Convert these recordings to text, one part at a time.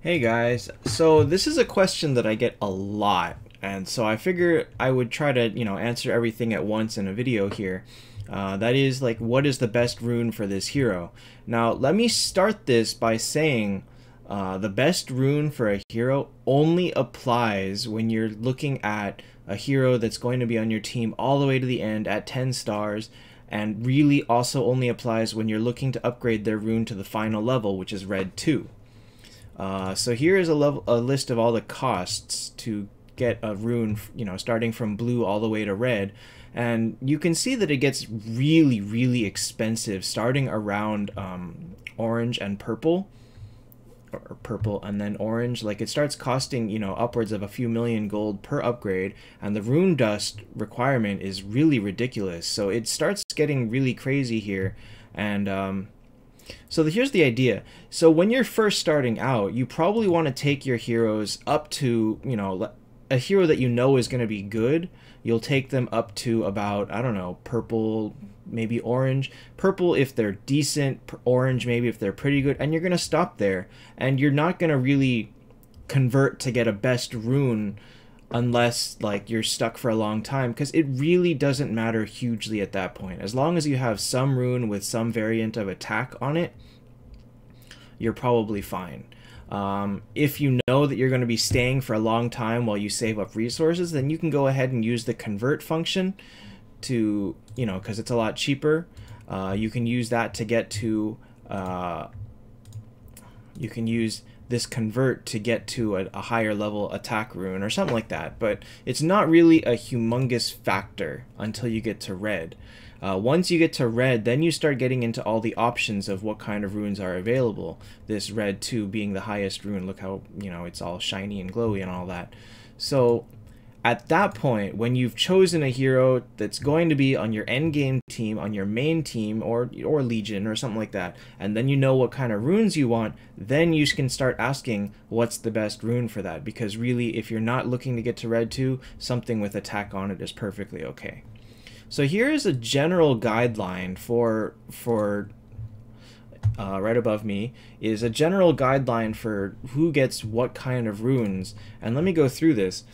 Hey guys, so this is a question that I get a lot, and so I figure I would try to, answer everything at once in a video here. That is, like, what is the best rune for this hero? Now, let me start this by saying the best rune for a hero only applies when you're looking at a hero that's going to be on your team all the way to the end at 10 stars, and really also only applies when you're looking to upgrade their rune to the final level, which is red 2. So here is a list of all the costs to get a rune, starting from blue all the way to red. And you can see that it gets really, really expensive starting around orange and purple. Or purple and then orange. Like, it starts costing, upwards of a few million gold per upgrade. And the rune dust requirement is really ridiculous. So it starts getting really crazy here. And so here's the idea. So when you're first starting out, you probably want to take your heroes up to, a hero that you know is going to be good. You'll take them up to about, I don't know, purple, maybe orange. Purple if they're decent, orange maybe if they're pretty good, and you're going to stop there. And you're not going to really convert to get a best rune unless, like, you're stuck for a long time, because it really doesn't matter hugely at that point. As long as you have some rune with some variant of attack on it, you're probably fine. If you know that you're going to be staying for a long time while you save up resources, then you can go ahead and use the convert function to, because it's a lot cheaper. You can use that to get to, you can use this convert to get to a higher level attack rune or something like that, but it's not really a humongous factor until you get to red. Once you get to red, then you start getting into all the options of what kind of runes are available. This red 2 being the highest rune. Look how, it's all shiny and glowy and all that. So at that point, when you've chosen a hero that's going to be on your endgame team, on your main team, or Legion or something like that, and then you know what kind of runes you want, then you can start asking what's the best rune for that. Because really, if you're not looking to get to red 2, something with attack on it is perfectly okay. So here is a general guideline for right above me is a general guideline for who gets what kind of runes. And let me go through this.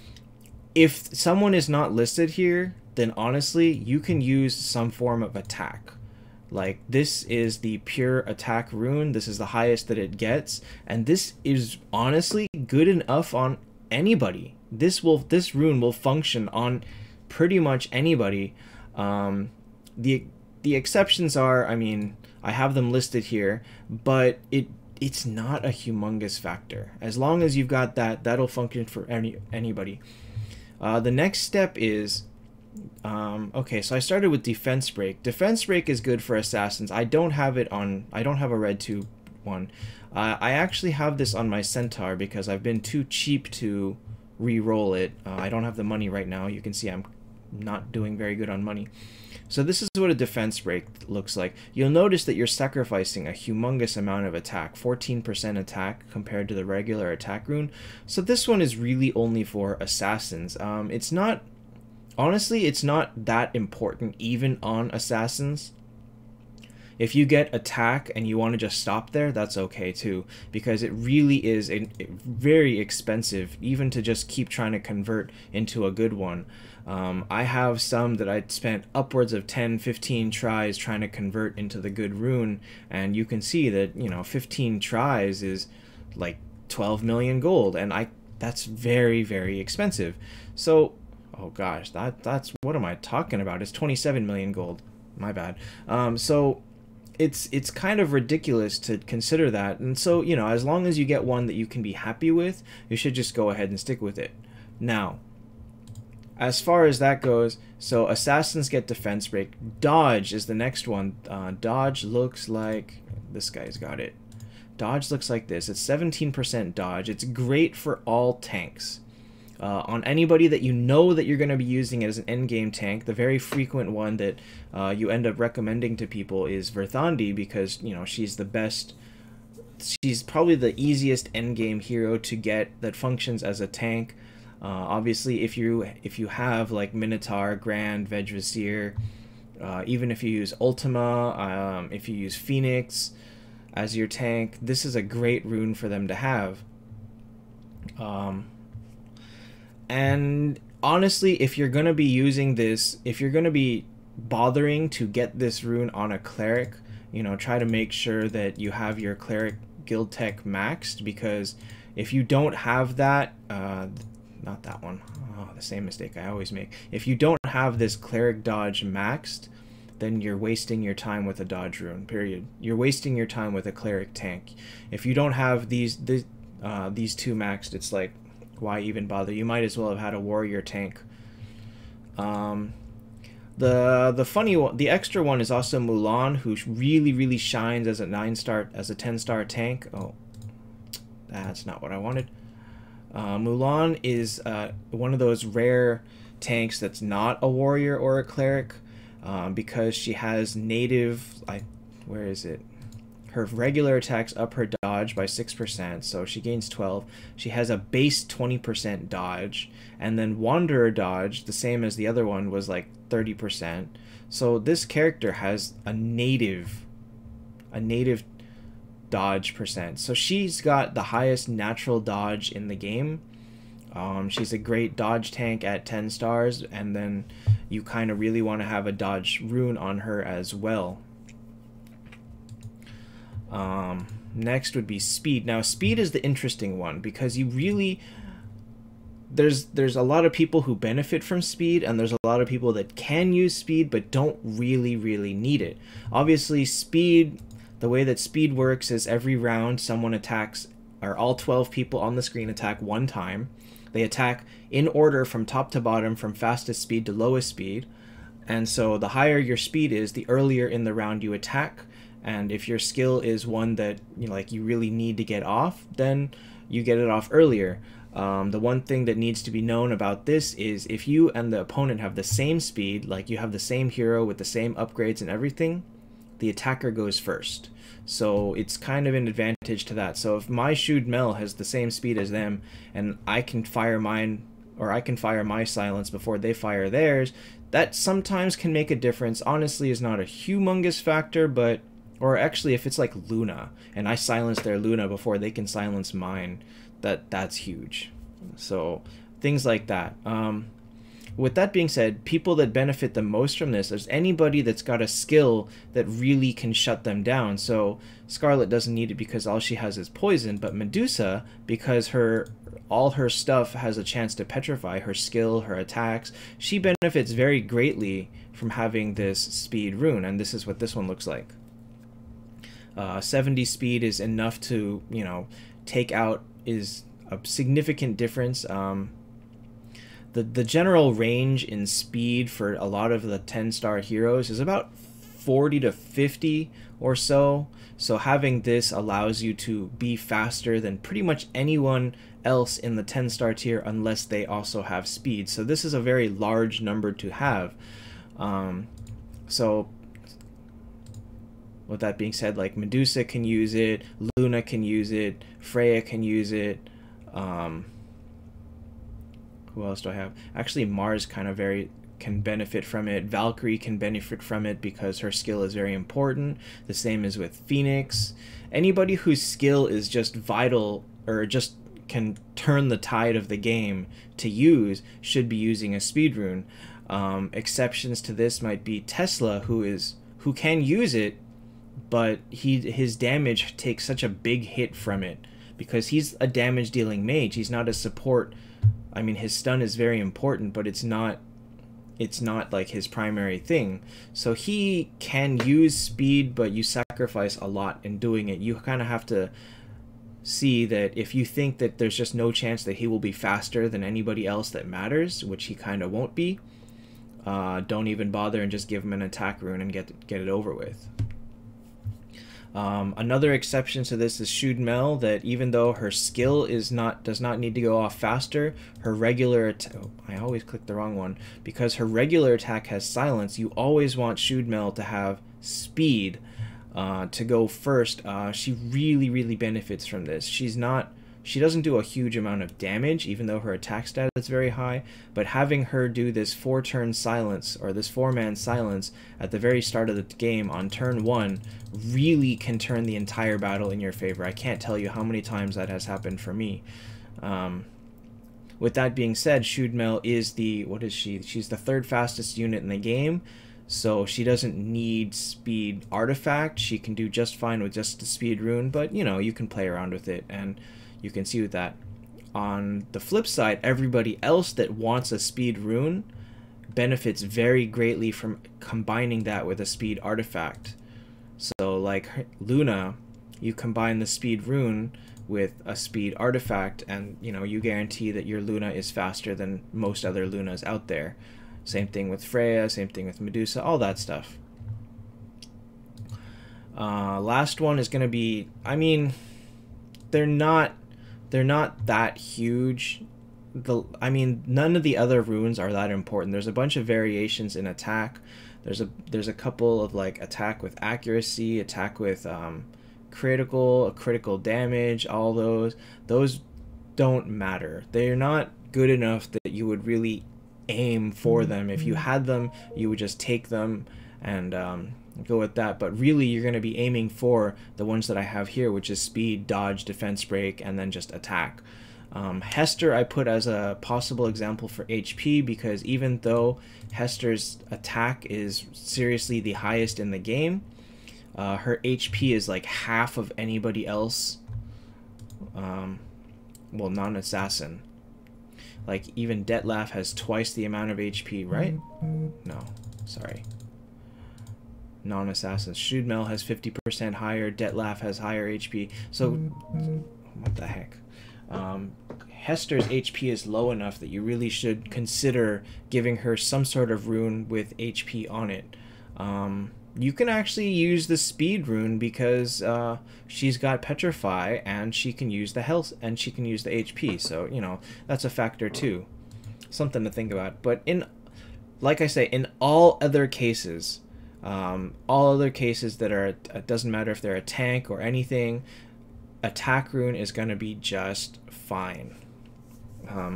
If someone is not listed here, then honestly, you can use some form of attack. Like, this is the pure attack rune. This is the highest that it gets. And this is honestly good enough on anybody. This rune will function on pretty much anybody. The exceptions are, I mean, I have them listed here, but it's not a humongous factor. As long as you've got that, that'll function for anybody. The next step is, okay, so I started with Defense Break. Defense Break is good for assassins. I don't have it on, I don't have a red 2 one. I actually have this on my Centaur because I've been too cheap to re-roll it. I don't have the money right now. You can see I'm not doing very good on money. So this is what a defense break looks like. You'll notice that you're sacrificing a humongous amount of attack, 14% attack compared to the regular attack rune. So this one is really only for assassins. It's not, honestly, it's not that important even on assassins. If you get attack and you want to just stop there, that's okay too, because it really is very expensive even to just keep trying to convert into a good one. I have some that I spent upwards of 10-15 tries trying to convert into the good rune, and you can see that, 15 tries is like 12 million gold, and that's very, very expensive. So, oh gosh, that's what am I talking about? It's 27 million gold. My bad. So it's kind of ridiculous to consider that. And so, as long as you get one that you can be happy with, you should just go ahead and stick with it. Now, as far as that goes, so assassins get defense break. Dodge is the next one. Dodge looks like, this guy's got it. Dodge looks like this. It's 17% dodge. It's great for all tanks. On anybody that you know that you're going to be using as an endgame tank, the very frequent one that you end up recommending to people is Verthandi, because, she's the best. She's probably the easiest endgame hero to get that functions as a tank. Obviously, if you have like Minotaur, Grand, Vegvisir, even if you use Ultima, if you use Phoenix as your tank, this is a great rune for them to have. And honestly, if you're going to be using this, if you're going to be bothering to get this rune on a cleric, you know, try to make sure that you have your cleric guild tech maxed, because if you don't have that, not that one, oh, the same mistake I always make. If you don't have this cleric dodge maxed, then you're wasting your time with a dodge rune, period. You're wasting your time with a cleric tank. If you don't have these two maxed, it's like, why even bother? You might as well have had a warrior tank. The funny one, the extra one is also Mulan, who really shines as a 9-star, as a 10-star tank. Oh, that's not what I wanted. Mulan is one of those rare tanks that's not a warrior or a cleric, because she has native, where is it? Her regular attacks up her dodge by 6%, so she gains 12. She has a base 20% dodge, and then Wanderer dodge, the same as the other one, was like 30%. So this character has a native dodge percent. So she's got the highest natural dodge in the game. She's a great dodge tank at 10 stars, and then you kind of really want to have a dodge rune on her as well. Next would be speed. Now speed is the interesting one, because you really, there's a lot of people who benefit from speed, and there's a lot of people that can use speed but don't really need it. Obviously speed, the way that speed works is every round someone attacks, or all 12 people on the screen attack one time. They attack in order from top to bottom, from fastest speed to lowest speed, and so the higher your speed is, the earlier in the round you attack. And if your skill is one that you really need to get off, then you get it off earlier. The one thing that needs to be known about this is if you and the opponent have the same speed, like you have the same hero with the same upgrades and everything, the attacker goes first. So it's kind of an advantage to that. So if my Shu'd Mel has the same speed as them, and I can fire mine, or I can fire my silence before they fire theirs, that sometimes can make a difference. Honestly, is not a humongous factor, but, or actually if it's like Luna and I silence their Luna before they can silence mine, that's huge. So things like that. With that being said, people that benefit the most from this is anybody that's got a skill that really can shut them down. So Scarlet doesn't need it because all she has is poison, but Medusa, because all her stuff has a chance to petrify, her skill, her attacks, she benefits very greatly from having this speed rune, and this is what this one looks like. 70 speed is enough to, take out, is a significant difference. The general range in speed for a lot of the 10-star heroes is about 40 to 50 or so. So having this allows you to be faster than pretty much anyone else in the 10-star tier unless they also have speed. So this is a very large number to have. So with that being said, like Medusa can use it, Luna can use it, Freya can use it. Who else do I have? Actually, Mars kind of can benefit from it. Valkyrie can benefit from it because her skill is very important. The same is with Phoenix. Anybody whose skill is just vital, or just can turn the tide of the game to use, should be using a speed rune. Exceptions to this might be Tesla, who can use it, but his damage takes such a big hit from it because he's a damage dealing mage. He's not a support. I mean, his stun is very important, but it's not like his primary thing. So he can use speed, but you sacrifice a lot in doing it. You kind of have to see that if you think that there's just no chance that he will be faster than anybody else that matters, which he kind of won't be, don't even bother and just give him an attack rune and get it over with. Another exception to this is Shu'd Mel, that even though her skill does not need to go off faster, her regular I always click the wrong one, because her regular attack has silence. You always want Shu'd Mel to have speed to go first. She really benefits from this. She doesn't do a huge amount of damage, even though her attack stat is very high, but having her do this 4-turn silence, or this 4-man silence at the very start of the game on turn 1 really can turn the entire battle in your favor. I can't tell you how many times that has happened for me. With that being said, Shudmel is the, what is she? She's the third fastest unit in the game, so she doesn't need speed artifact. She can do just fine with just the speed rune, but you know, you can play around with it and you can see with that. On the flip side, everybody else that wants a speed rune benefits very greatly from combining that with a speed artifact. So like Luna, you combine the speed rune with a speed artifact and you know, you guarantee that your Luna is faster than most other Lunas out there. Same thing with Freya, same thing with Medusa, all that stuff. Last one is going to be, I mean, they're not that huge. I mean, none of the other runes are that important. There's a bunch of variations in attack. There's a couple of like attack with accuracy, attack with critical damage. All those don't matter. They're not good enough that you would really aim for them. If you had them, you would just take them and go with that, but really you're going to be aiming for the ones that I have here, which is speed, dodge, defense break, and then just attack. Hester I put as a possible example for HP because even though Hester's attack is seriously the highest in the game, her HP is like half of anybody else. Well, non-assassin. Like even Detlef has twice the amount of HP, right? No, sorry. Non-assassins. Shudmel has 50% higher. Detlef has higher HP. So, what the heck? Hester's HP is low enough that you really should consider giving her some sort of rune with HP on it. You can actually use the speed rune because she's got Petrify and she can use the health and she can use the HP. So, you know, that's a factor too. Something to think about. But like I say, in all other cases that are, it doesn't matter if they're a tank or anything, attack rune is going to be just fine.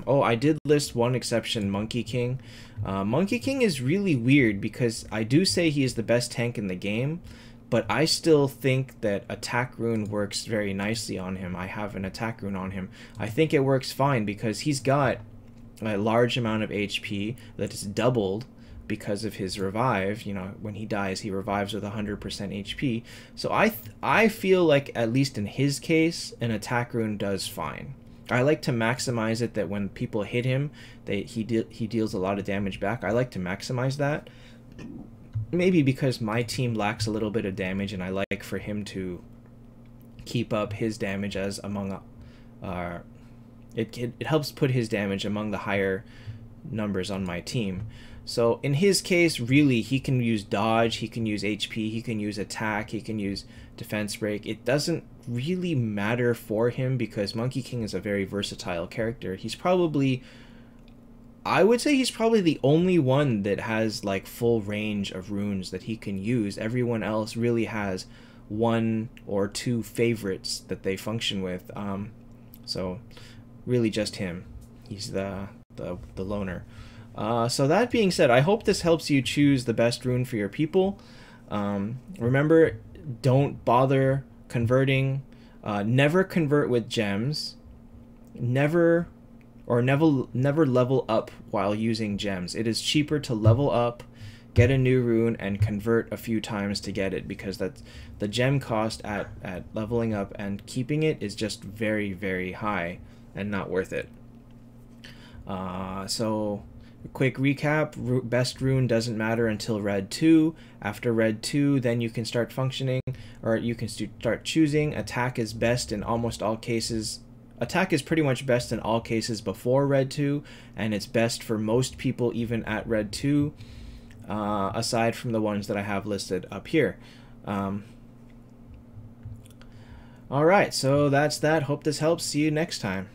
Oh, I did list one exception, Monkey King. Monkey King is really weird because I do say he is the best tank in the game, but I still think that attack rune works very nicely on him. I have an attack rune on him. I think it works fine because he's got a large amount of HP that is doubled because of his revive. You know, when he dies, he revives with 100% HP. So I feel like, at least in his case, an attack rune does fine. I like to maximize it, that when people hit him, he deals a lot of damage back. I like to maximize that. Maybe because my team lacks a little bit of damage, and I like for him to keep up his damage as among it helps put his damage among the higher numbers on my team. So in his case, really, he can use dodge, he can use HP, he can use attack, he can use defense break. It doesn't really matter for him because Monkey King is a very versatile character. He's probably, I would say he's probably the only one that has like full range of runes that he can use. Everyone else really has one or two favorites that they function with. So really just him. He's the loner. So that being said, I hope this helps you choose the best rune for your people. Remember, don't bother converting. Never convert with gems. Never level up while using gems. It is cheaper to level up, get a new rune, and convert a few times to get it, because that's the gem cost at leveling up and keeping it is just very, very high and not worth it. So quick recap, best rune doesn't matter until Red 2. After Red 2, then you can start functioning, or you can start choosing. Attack is best in almost all cases. Attack is pretty much best in all cases before Red 2, and it's best for most people even at Red 2, aside from the ones that I have listed up here. Alright, so that's that. Hope this helps. See you next time.